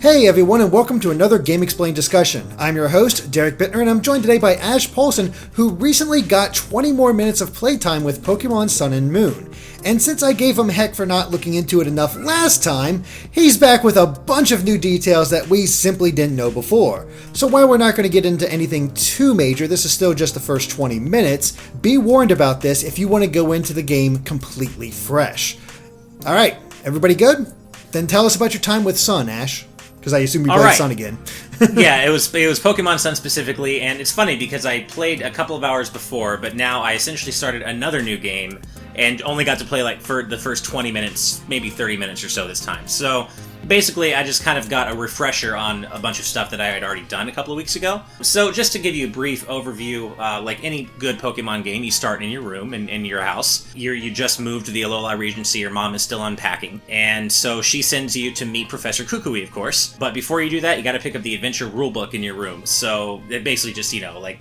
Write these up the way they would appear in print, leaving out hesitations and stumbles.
Hey everyone, and welcome to another Game Explained discussion. I'm your host, Derek Bittner, and I'm joined today by Ash Paulson, who recently got 20 more minutes of playtime with Pokémon Sun and Moon. And since I gave him heck for not looking into it enough last time, he's back with a bunch of new details that we simply didn't know before. So while we're not going to get into anything too major, this is still just the first 20 minutes, be warned about this if you want to go into the game completely fresh. Alright, everybody good? Then tell us about your time with Sun, Ash. Because I assume you played Sun again. Yeah, it was Pokemon Sun specifically, and it's funny because I played a couple of hours before, but now I essentially started another new game and only got to play like for the first 20 minutes, maybe 30 minutes or so this time. So basically, I just kind of got a refresher on a bunch of stuff that I had already done a couple of weeks ago. So just to give you a brief overview, like any good Pokemon game, you start in your room, in your house. You just moved to the Alola Regency, your mom is still unpacking, and so she sends you to meet Professor Kukui, of course. But before you do that, you gotta pick up the adventure rulebook in your room. So it basically just, like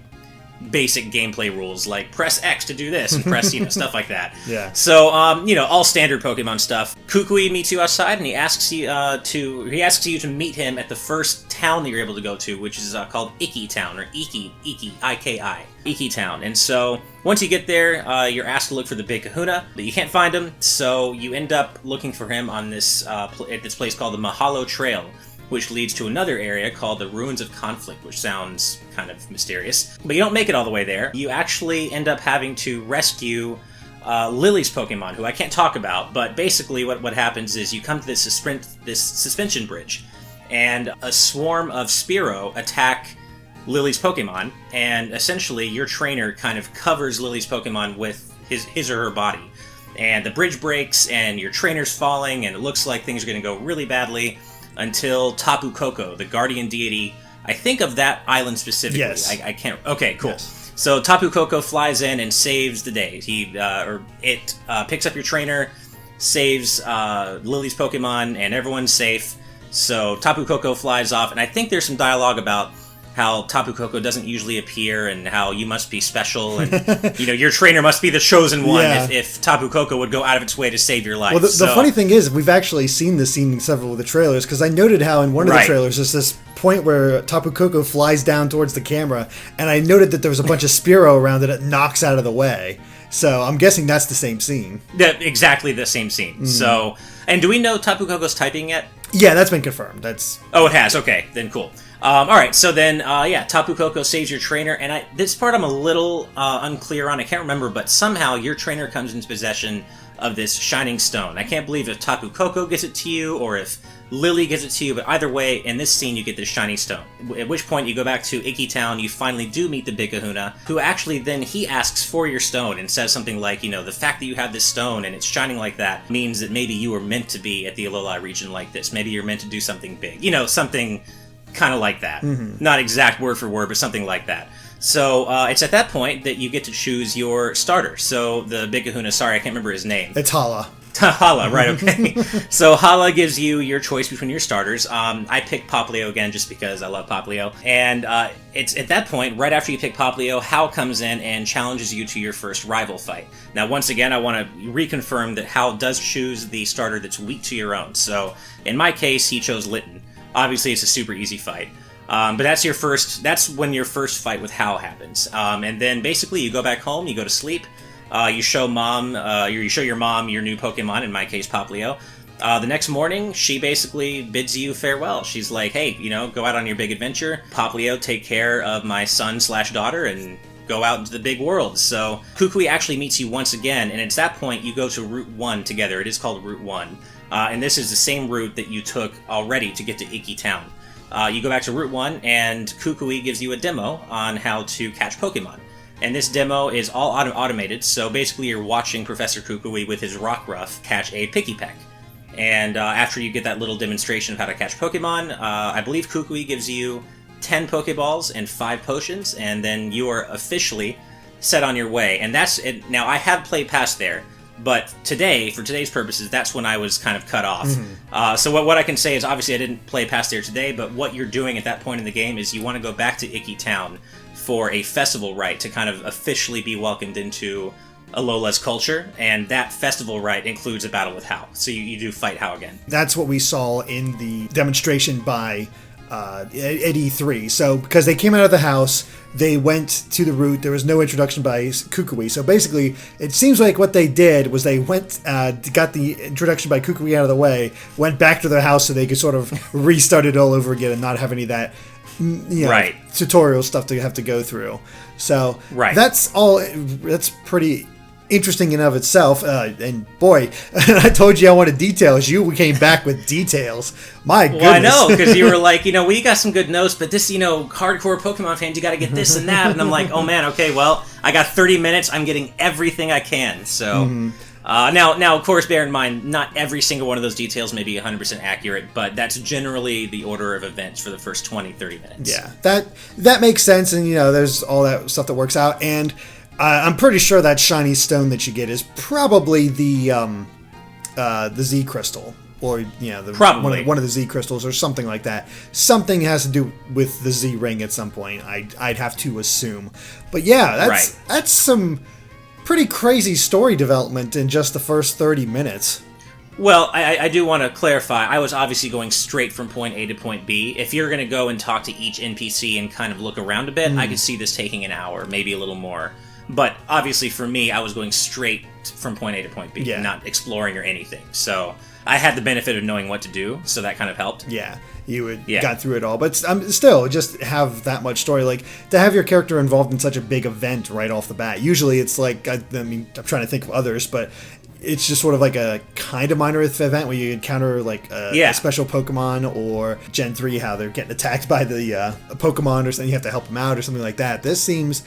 basic gameplay rules like press X to do this and press, stuff like that. Yeah. So, all standard Pokemon stuff. Kukui meets you outside and he asks you to meet him at the first town that you're able to go to, which is called Iki Town, or Iki, I-K-I. Iki Town. And so once you get there, you're asked to look for the Big Kahuna, but you can't find him, so you end up looking for him on this at this place called the Mahalo Trail, which leads to another area called the Ruins of Conflict, which sounds kind of mysterious. But you don't make it all the way there. You actually end up having to rescue Lily's Pokemon, who I can't talk about, but basically what happens is you come to this suspension bridge, and a swarm of Spearow attack Lily's Pokemon, and essentially your trainer kind of covers Lily's Pokemon with his or her body. And the bridge breaks, and your trainer's falling, and it looks like things are going to go really badly, until Tapu Koko, the guardian deity, I think of that island specifically. Yes. I can't... Okay, cool. Yes. So Tapu Koko flies in and saves the day. It picks up your trainer, saves Lily's Pokemon, and everyone's safe. So Tapu Koko flies off, and I think there's some dialogue about how Tapu Koko doesn't usually appear, and how you must be special, and your trainer must be the chosen one. Yeah. if Tapu Koko would go out of its way to save your life. Well, the funny thing is, we've actually seen this scene in several of the trailers, because I noted how in one of the trailers there's this point where Tapu Koko flies down towards the camera, and I noted that there was a bunch of Spearow around that it knocks out of the way. So I'm guessing that's the same scene. Yeah, exactly the same scene. Mm-hmm. So, and do we know Tapu Koko's typing yet? Yeah, that's been confirmed. Oh, it has. Okay, then cool. Alright, so then, Tapu Koko saves your trainer, and this part I'm a little unclear on, I can't remember, but somehow your trainer comes into possession of this shining stone. I can't believe if Tapu Koko gets it to you, or if Lily gives it to you, but either way, in this scene you get this shiny stone. At which point you go back to Iki Town, you finally do meet the Big Kahuna, who actually then he asks for your stone and says something like, the fact that you have this stone and it's shining like that means that maybe you were meant to be at the Alola region like this. Maybe you're meant to do something big. Something kind of like that. Mm-hmm. Not exact word for word, but something like that. So it's at that point that you get to choose your starter. So the Big Kahuna, sorry, I can't remember his name. It's Hala. Hala, right, okay. So Hala gives you your choice between your starters. I picked Popplio again just because I love Popplio. And it's at that point, right after you pick Popplio, Hal comes in and challenges you to your first rival fight. Now, once again, I want to reconfirm that Hal does choose the starter that's weak to your own. So in my case, he chose Litten. Obviously, it's a super easy fight. But that's when your first fight with Hal happens. And then basically you go back home, you go to sleep, you show your mom your new Pokemon, in my case Popplio. The next morning, she basically bids you farewell. She's like, hey, go out on your big adventure. Popplio, take care of my son/daughter and go out into the big world. So Kukui actually meets you once again, and it's that point you go to Route 1 together. It is called Route 1. And this is the same route that you took already to get to Iki Town. You go back to Route 1, and Kukui gives you a demo on how to catch Pokemon. And this demo is all automated, so basically you're watching Professor Kukui with his Rockruff catch a Pikipek. And after you get that little demonstration of how to catch Pokemon, I believe Kukui gives you 10 Pokeballs and 5 potions, and then you are officially set on your way. And that's it. Now, I have played past there, but today, for today's purposes, that's when I was kind of cut off. Mm-hmm. So what I can say is, obviously I didn't play past there today, but what you're doing at that point in the game is you want to go back to Iki Town for a festival rite to kind of officially be welcomed into Alola's culture, and that festival rite includes a battle with Hao. So you do fight Hao again. That's what we saw in the demonstration by at E3. So because they came out of the house, they went to the route. There was no introduction by Kukui. So basically, it seems like what they did was they went, got the introduction by Kukui out of the way, went back to their house so they could sort of restart it all over again and not have any of that tutorial stuff to have to go through. So that's all. That's pretty interesting in of itself. And boy, I told you I wanted details. You came back with details. My goodness. Well, I know, because you were like, we got some good notes, but this, hardcore Pokemon fans, you got to get this and that. And I'm like, oh man, okay, well, I got 30 minutes. I'm getting everything I can. So now, of course, bear in mind, not every single one of those details may be 100% accurate, but that's generally the order of events for the first 20, 30 minutes. Yeah, that makes sense. And, there's all that stuff that works out. And I'm pretty sure that shiny stone that you get is probably the Z crystal, or probably one of the Z crystals, or something like that. Something has to do with the Z ring at some point. I'd have to assume, but yeah, that's some pretty crazy story development in just the first 30 minutes. Well, I do want to clarify, I was obviously going straight from point A to point B. If you're going to go and talk to each NPC and kind of look around a bit, I could see this taking an hour, maybe a little more. But obviously for me, I was going straight from point A to point B, not exploring or anything. So I had the benefit of knowing what to do, so that kind of helped. Yeah, you got through it all. But still, just have that much story. Like, to have your character involved in such a big event right off the bat. Usually it's like, I'm trying to think of others, but it's just sort of like a kind of minor event where you encounter like a special Pokemon, or Gen 3, how they're getting attacked by the Pokemon or something. You have to help them out or something like that. This seems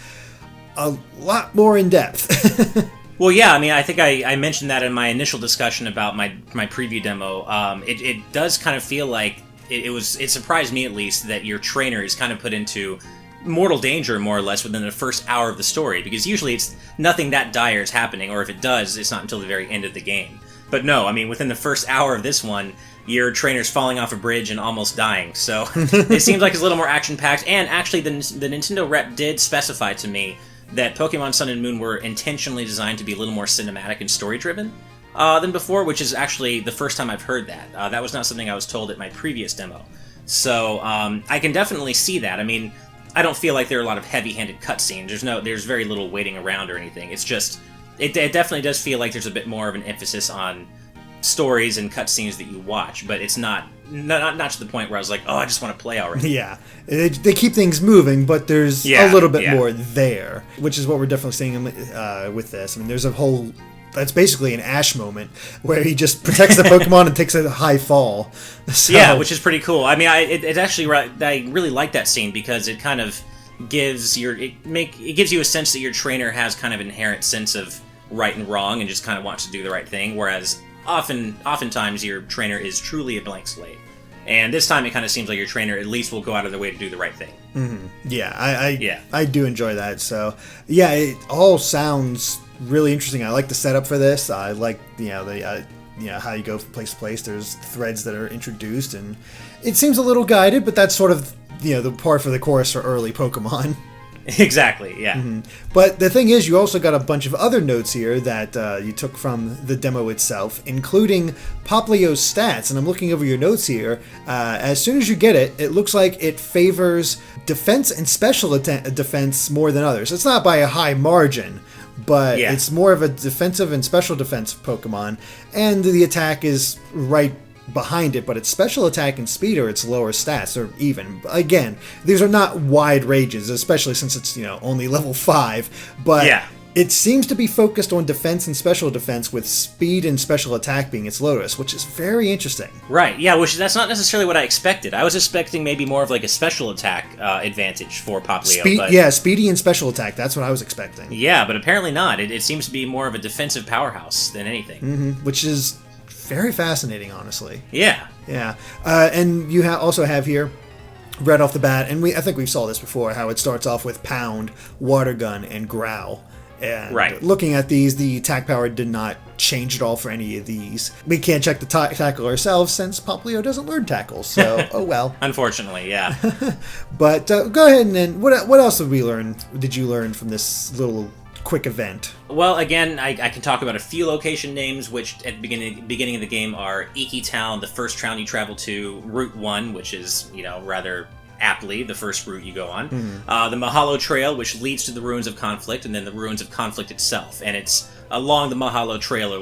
a lot more in depth. Well, yeah, I think I mentioned that in my initial discussion about my preview demo. It does kind of feel like it surprised me, at least, that your trainer is kind of put into mortal danger, more or less, within the first hour of the story, because usually it's nothing that dire is happening, or if it does, it's not until the very end of the game. But no, within the first hour of this one, your trainer's falling off a bridge and almost dying, so it seems like it's a little more action-packed. And actually, the Nintendo rep did specify to me that Pokemon Sun and Moon were intentionally designed to be a little more cinematic and story-driven than before, which is actually the first time I've heard that. That was not something I was told at my previous demo. So I can definitely see that. I don't feel like there are a lot of heavy-handed cutscenes. There's very little waiting around or anything. It's just, it definitely does feel like there's a bit more of an emphasis on stories and cutscenes that you watch, but it's not to the point where I was like, oh, I just want to play already. Yeah, they keep things moving, but there's a little bit more there, which is what we're definitely seeing with this. There's a whole, that's basically an Ash moment where he just protects the Pokemon and takes a high fall. So, yeah, which is pretty cool. I really like that scene because it kind of gives it gives you a sense that your trainer has kind of an inherent sense of right and wrong and just kind of wants to do the right thing, whereas oftentimes your trainer is truly a blank slate. And this time it kind of seems like your trainer at least will go out of their way to do the right thing. Mm-hmm. Yeah, I do enjoy that. So, yeah, it all sounds really interesting. I like the setup for this. I like, how you go from place to place. There's threads that are introduced, and it seems a little guided, but that's sort of, the par for the course for early Pokemon. Exactly, yeah. Mm-hmm. But the thing is, you also got a bunch of other notes here that you took from the demo itself, including Popplio's stats. And I'm looking over your notes here. As soon as you get it, it looks like it favors defense and special defense more than others. It's not by a high margin, but it's more of a defensive and special defense Pokemon. And the attack is right behind it, but its special attack and speed are its lower stats, or even. Again, these are not wide ranges, especially since it's, only level 5, but it seems to be focused on defense and special defense, with speed and special attack being its lowest, which is very interesting. Right, yeah, that's not necessarily what I expected. I was expecting maybe more of like a special attack advantage for Popplio. Speedy and special attack, that's what I was expecting. Yeah, but apparently not. It seems to be more of a defensive powerhouse than anything. Mm-hmm, which is very fascinating, honestly. Yeah. Yeah. And you also have here, right off the bat, and I think we saw this before, how it starts off with Pound, Water Gun, and Growl. And looking at these, the attack power did not change at all for any of these. We can't check the tackle ourselves since Popplio doesn't learn tackles, so oh well. Unfortunately, yeah. But go ahead and what else did you learn from this little quick event? Well, again, I can talk about a few location names, which at the beginning of the game are Iki Town, the first town you travel to, Route 1, which is, rather aptly the first route you go on, the Mahalo Trail, which leads to the Ruins of Conflict, and then the Ruins of Conflict itself. And it's along the Mahalo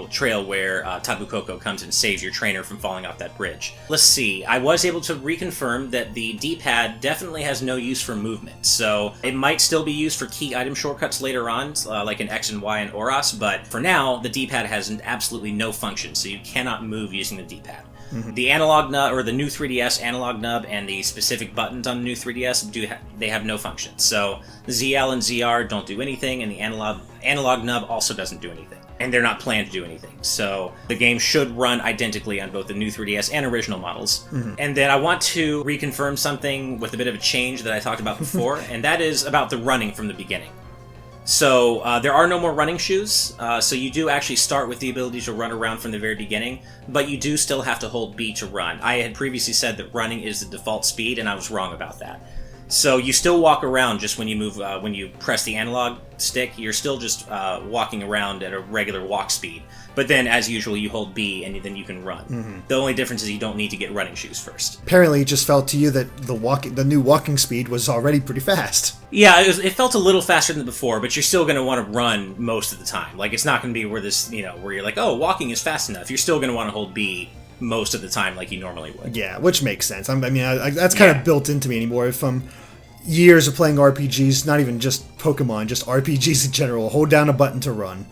Trail where Tapu Koko comes and saves your trainer from falling off that bridge. Let's see, I was able to reconfirm that the D-pad definitely has no use for movement, so it might still be used for key item shortcuts later on, like in X and Y and Oras, but for now, the D-pad has absolutely no function, so you cannot move using the D-pad. The analog nub, or the new 3DS analog nub, and the specific buttons on the new 3DS they have no function. So ZL and ZR don't do anything, and the analog nub also doesn't do anything, and they're not planned to do anything. So the game should run identically on both the new 3DS and original models. And then I want to reconfirm something with a bit of a change that I talked about before, and that is about the running from the beginning. So there are no more running shoes, so you do actually start with the ability to run around from the very beginning, but you do still have to hold B to run. I had previously said that running is the default speed, and I was wrong about that. So you still walk around just when you move, when you press the analog stick, you're still just walking around at a regular walk speed. But then, as usual, you hold B and then you can run. The only difference is you don't need to get running shoes first. Apparently, it just felt to you that the new walking speed was already pretty fast. Yeah, it felt a little faster than before, but you're still going to want to run most of the time. Like, it's not going to be where where you're like, oh, walking is fast enough. You're still going to want to hold B most of the time like you normally would. Yeah, which makes sense. That's kind of built into me anymore. If years of playing RPGs, not even just Pokemon, just RPGs in general, hold down a button to run.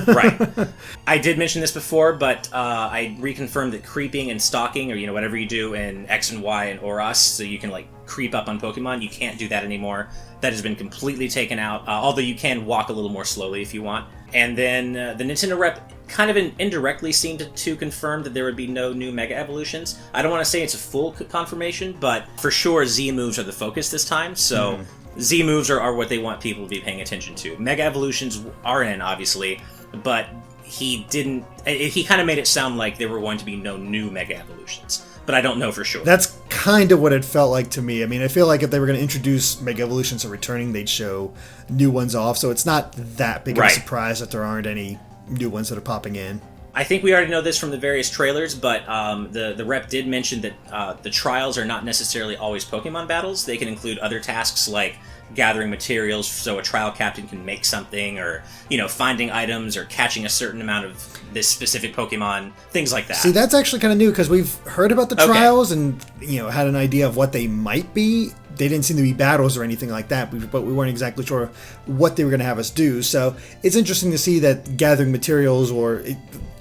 Right. I did mention this before, but I reconfirmed that creeping and stalking, or whatever you do in X and Y and Oras, so you can creep up on Pokemon, you can't do that anymore. That has been completely taken out, although you can walk a little more slowly if you want. And then the Nintendo rep kind of indirectly seemed to confirm that there would be no new Mega Evolutions. I don't want to say it's a full confirmation, but for sure Z moves are the focus this time, so Z moves are what they want people to be paying attention to. Mega Evolutions are in, obviously, but he kind of made it sound like there were going to be no new Mega Evolutions, but I don't know for sure. That's kind of what it felt like to me. I mean, I feel like if they were going to introduce Mega Evolutions are returning, they'd show new ones off, so it's not that big of a surprise that there aren't any new ones that are popping in. I think we already know this from the various trailers, but the rep did mention that the trials are not necessarily always Pokemon battles. They can include other tasks like gathering materials so a trial captain can make something, or finding items, or catching a certain amount of this specific Pokemon, things like that. See, that's actually kind of new, because we've heard about the trials and had an idea of what they might be. They didn't seem to be battles or anything like that, but we weren't exactly sure what they were going to have us do. So it's interesting to see that gathering materials or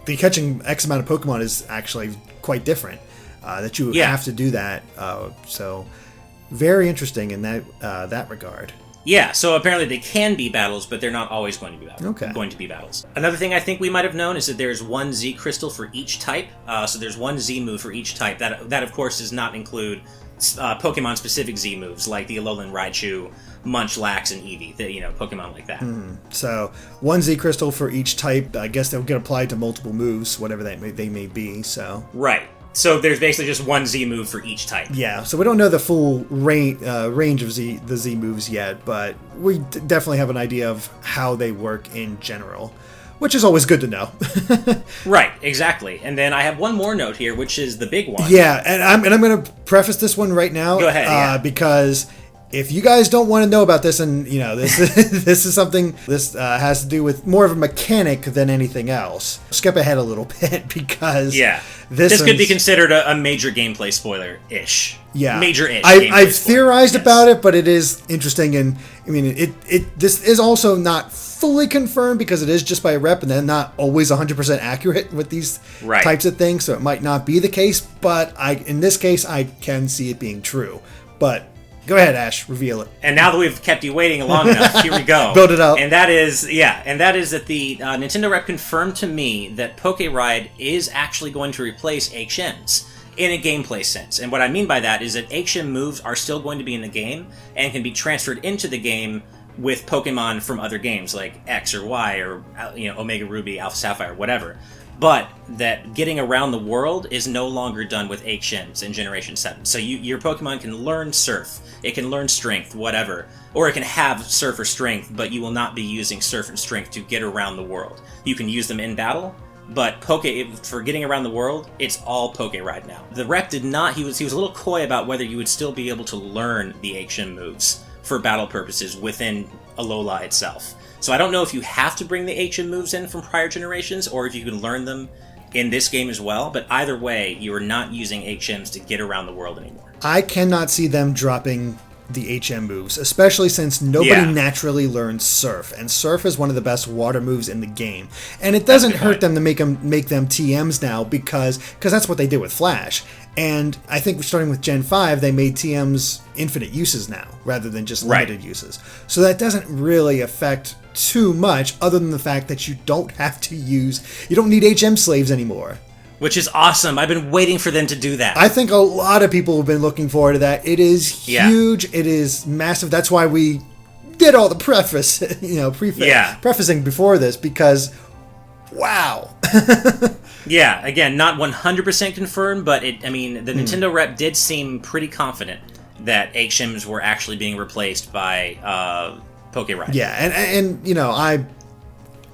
the catching X amount of Pokemon is actually quite different. That you have to do that. So very interesting in that regard. Yeah, so apparently they can be battles, but they're not always going to be battles. Going to be battles. Another thing I think we might have known is that there's one Z crystal for each type. So there's one Z move for each type. That of course does not include Pokemon-specific Z moves like the Alolan Raichu, Munchlax, and Eevee. Pokemon like that. So one Z crystal for each type. I guess they'll get applied to multiple moves, whatever they may be. So right. So there's basically just one Z move for each type. Yeah, so we don't know the full range of the Z moves yet, but we definitely have an idea of how they work in general, which is always good to know. Right, exactly. And then I have one more note here, which is the big one. Yeah, and I'm going to preface this one right now. Go ahead. Because if you guys don't want to know about this, and this this is something has to do with more of a mechanic than anything else, skip ahead a little bit, because this could be considered a major gameplay spoiler-ish. Yeah, major-ish. I've theorized about it, but it is interesting, and I mean this is also not fully confirmed because it is just by a rep, and they're not always 100% accurate with these types of things, so it might not be the case. But in this case, I can see it being true. But go ahead, Ash, reveal it. And now that we've kept you waiting long enough, here we go. Build it up. And that is that the Nintendo rep confirmed to me that Poké-Ride is actually going to replace HMs in a gameplay sense. And what I mean by that is that HM moves are still going to be in the game and can be transferred into the game with Pokemon from other games like X or Y or Omega Ruby, Alpha Sapphire, whatever. but that getting around the world is no longer done with HMs in Generation 7. So your Pokemon can learn Surf, it can learn Strength, whatever, or it can have Surf or Strength, but you will not be using Surf and Strength to get around the world. You can use them in battle, but for getting around the world, it's all Poke Ride now. The rep did not, he was a little coy about whether you would still be able to learn the HM moves for battle purposes within Alola itself. So I don't know if you have to bring the HM moves in from prior generations, or if you can learn them in this game as well, but either way, you are not using HMs to get around the world anymore. I cannot see them dropping the HM moves, especially since nobody naturally learns Surf, and Surf is one of the best water moves in the game. And it doesn't hurt them to make them TMs now, because that's what they did with Flash. And I think starting with Gen 5, they made TMs infinite uses now, rather than just limited uses. So that doesn't really affect too much, other than the fact that you don't need HM slaves anymore. Which is awesome. I've been waiting for them to do that. I think a lot of people have been looking forward to that. It is huge. It is massive. That's why we did all the prefacing before this, because wow. Yeah, again, not 100% confirmed, but the Nintendo rep did seem pretty confident that HMs were actually being replaced by Poke Ride. Yeah, and I'm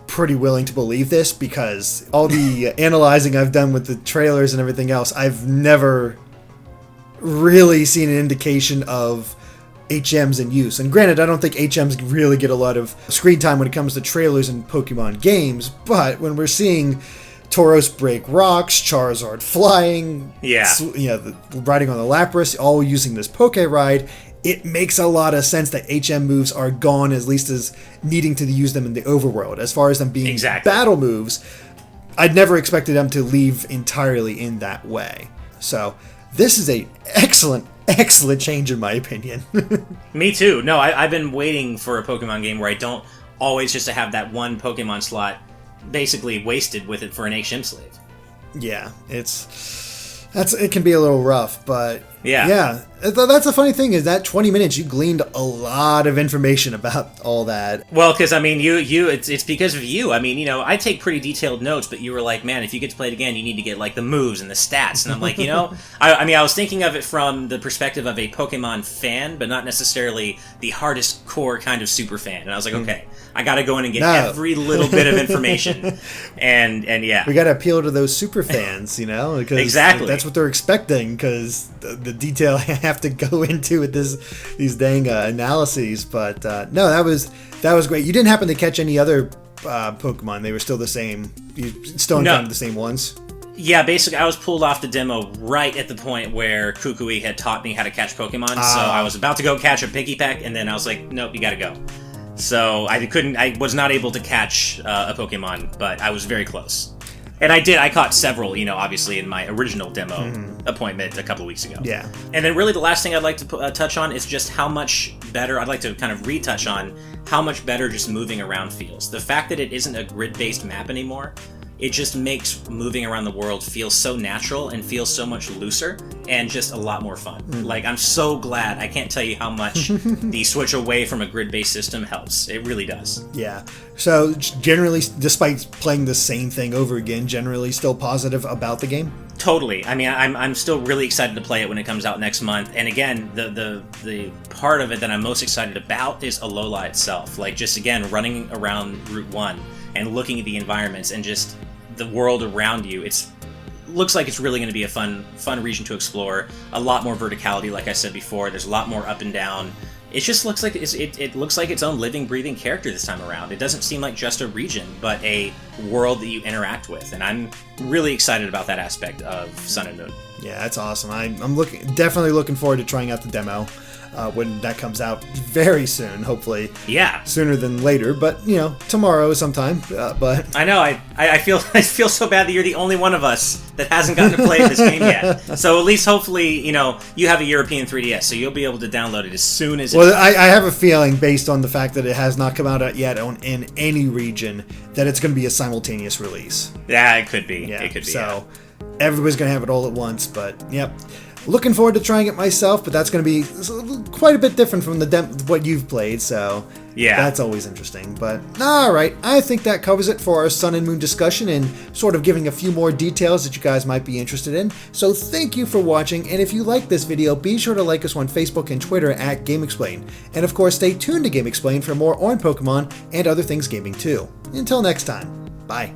pretty willing to believe this, because all the analyzing I've done with the trailers and everything else, I've never really seen an indication of HMs in use. And granted, I don't think HMs really get a lot of screen time when it comes to trailers and Pokemon games, but when we're seeing Tauros break rocks, Charizard flying, riding on the Lapras, all using this Poke Ride, it makes a lot of sense that HM moves are gone, at least as needing to use them in the overworld. As far as them being battle moves, I'd never expected them to leave entirely in that way. So this is a excellent change in my opinion. Me too. No, I've been waiting for a Pokemon game where I don't always just to have that one Pokemon slot basically wasted with it for an HM slave. Yeah, it can be a little rough, but yeah. That's the funny thing, is that 20 minutes you gleaned a lot of information about all that. Well, because it's because of you. I take pretty detailed notes, but you were like, man, if you get to play it again, you need to get like the moves and the stats. And I'm like, I was thinking of it from the perspective of a Pokemon fan, but not necessarily the hardest core kind of super fan. And I was like, okay, I got to go in and get every little bit of information. and yeah, we got to appeal to those super fans, because exactly that's what they're expecting, because the detail I have to go into with these dang analyses. But no, that was great. You didn't happen to catch any other Pokemon? They were still the same. You still encountered the same ones? Yeah, basically, I was pulled off the demo right at the point where Kukui had taught me how to catch Pokemon. So I was about to go catch a Piggyback, and then I was like, nope, you gotta go. So I was not able to catch a Pokemon, but I was very close. And I caught several, obviously in my original demo appointment a couple of weeks ago. Yeah. And then really the last thing I'd like to touch on is just how much better, I'd like to kind of retouch on how much better just moving around feels. The fact that it isn't a grid-based map anymore, it just makes moving around the world feel so natural and feel so much looser and just a lot more fun. Like, I'm so glad. I can't tell you how much the switch away from a grid-based system helps. It really does. Yeah. So generally, despite playing the same thing over again, generally still positive about the game? Totally. I'm still really excited to play it when it comes out next month. And again, the part of it that I'm most excited about is Alola itself. Like, just again, running around Route 1 and looking at the environments and just the world around you. Looks like it's really going to be a fun region to explore. A lot more verticality, like I said before. There's a lot more up and down. It just looks like it looks like its own living, breathing character this time around. It doesn't seem like just a region, but a world that you interact with. And I'm really excited about that aspect of Sun and Moon. Yeah, that's awesome. I'm definitely looking forward to trying out the demo when that comes out very soon. Hopefully, sooner than later. But tomorrow sometime. But I know I feel so bad that you're the only one of us that hasn't gotten to play this game yet. So at least hopefully you have a European 3DS, so you'll be able to download it as soon as. Well, I have a feeling, based on the fact that it has not come out yet in any region, that it's going to be a simultaneous release. Yeah, it could be. Yeah, it could be. So everybody's going to have it all at once. But yep. Looking forward to trying it myself, but that's going to be quite a bit different from what you've played, so Yeah. That's always interesting. But alright, I think that covers it for our Sun and Moon discussion and sort of giving a few more details that you guys might be interested in. So thank you for watching, and if you like this video, be sure to like us on Facebook and Twitter at GameXplain. And of course, stay tuned to GameXplain for more on Pokemon and other things gaming too. Until next time, bye.